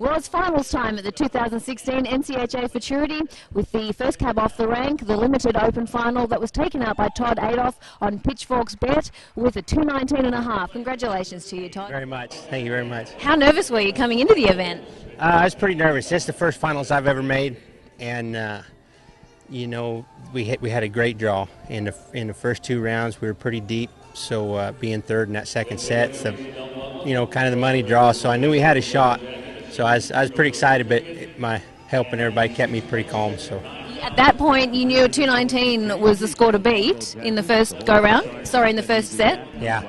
Well, it's finals time at the 2016 NCHA Futurity with the first cab off the rank, the limited open final that was taken out by Todd Adolf on Pitchforks Bet with a 219.5. Congratulations to you, Todd. Very much. Thank you very much. How nervous were you coming into the event? I was pretty nervous. It's the first finals I've ever made, and you know, we had a great draw in the first two rounds. We were pretty deep, so being third in that second set, so kind of the money draw. So I knew we had a shot. So I was pretty excited, but my help and everybody kept me pretty calm. So at that point, you knew 219 was the score to beat in the first go-round. Sorry, in the first set. Yeah.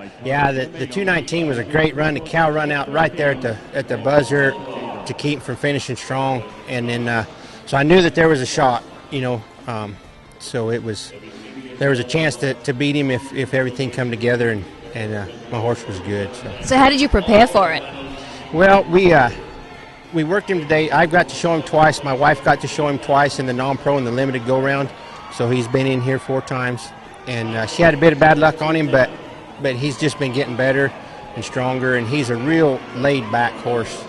The 219 was a great run. The cow run out right there at the buzzer to keep from finishing strong, and then so I knew that there was a shot. So there was a chance to beat him if everything come together, and my horse was good. So how did you prepare for it? Well, we worked him today. I got to show him twice. My wife got to show him twice in the non-pro and the limited go-round. So he's been in here 4 times, and she had a bit of bad luck on him, but he's just been getting better and stronger, and he's a real laid-back horse.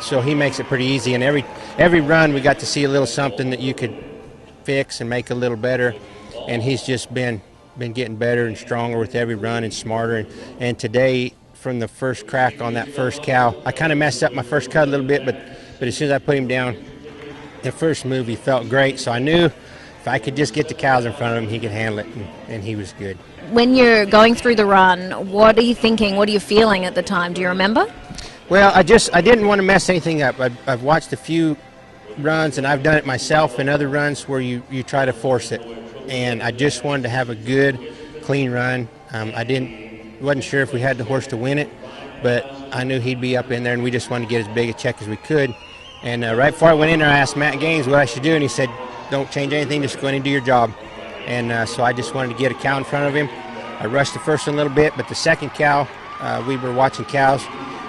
So he makes it pretty easy, and every run we got to see a little something that you could fix and make a little better, and he's just been getting better and stronger with every run and smarter. And today, from the first crack on that first cow, I kind of messed up my first cut a little bit, but as soon as I put him down, the first move he felt great. So I knew if I could just get the cows in front of him, he could handle it, and he was good. When you're going through the run, what are you thinking? What are you feeling at the time? Do you remember? Well, I didn't want to mess anything up. I've watched a few runs, and I've done it myself in other runs where you try to force it, and I just wanted to have a good, clean run. Wasn't sure if we had the horse to win it, but I knew he'd be up in there, and we just wanted to get as big a check as we could. And right before I went in there, I asked Matt Gaines what I should do, and he said, "Don't change anything, just go in and do your job." And so I just wanted to get a cow in front of him. I rushed the first one a little bit, but the second cow, we were watching cows.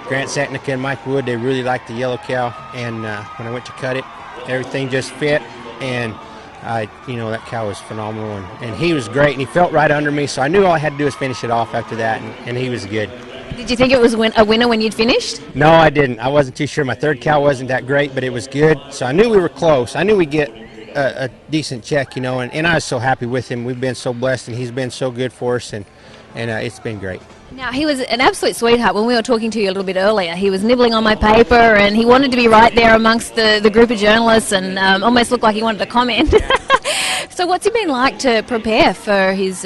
Grant Setnica and Mike Wood, they really liked the yellow cow, and when I went to cut it, everything just fit, and that cow was phenomenal, and he was great, and he felt right under me, so I knew all I had to do was finish it off after that, and he was good. Did you think it was a winner when you'd finished? No, I didn't. I wasn't too sure. My third cow wasn't that great, but it was good, so I knew we were close. I knew we'd get a decent check, and I was so happy with him. We've been so blessed, and he's been so good for us, and it's been great. Now, he was an absolute sweetheart. When we were talking to you a little bit earlier, he was nibbling on my paper, and he wanted to be right there amongst the group of journalists, and almost looked like he wanted to comment. So what's it been like to prepare for his,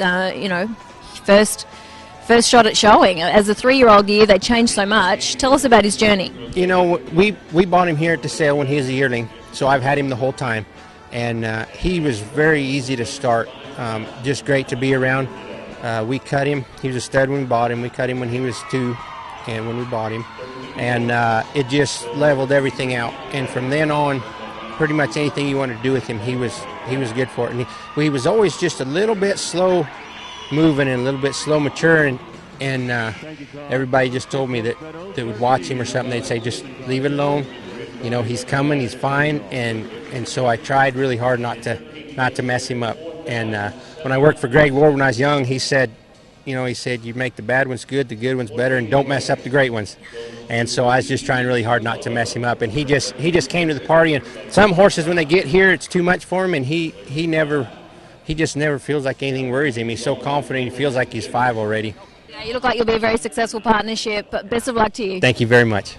first shot at showing? As a 3-year-old year, they changed so much. Tell us about his journey. We bought him here at the sale when he was a yearling, so I've had him the whole time, and he was very easy to start, just great to be around. We cut him. He was a stud when we bought him. We cut him when he was 2 and when we bought him. And it just leveled everything out. And from then on, pretty much anything you wanted to do with him, he was good for it. And he was always just a little bit slow moving and a little bit slow maturing. And everybody just told me that would watch him or something, they'd say, just leave it alone. He's coming, he's fine. And so I tried really hard not to mess him up. And when I worked for Greg Ward when I was young, he said, you make the bad ones good, the good ones better, and don't mess up the great ones. And so I was just trying really hard not to mess him up. And he just came to the party. And some horses, when they get here, it's too much for him, and he just never feels like anything worries him. He's so confident, he feels like he's 5 already. Yeah, you look like you'll be a very successful partnership. Best of luck to you. Thank you very much.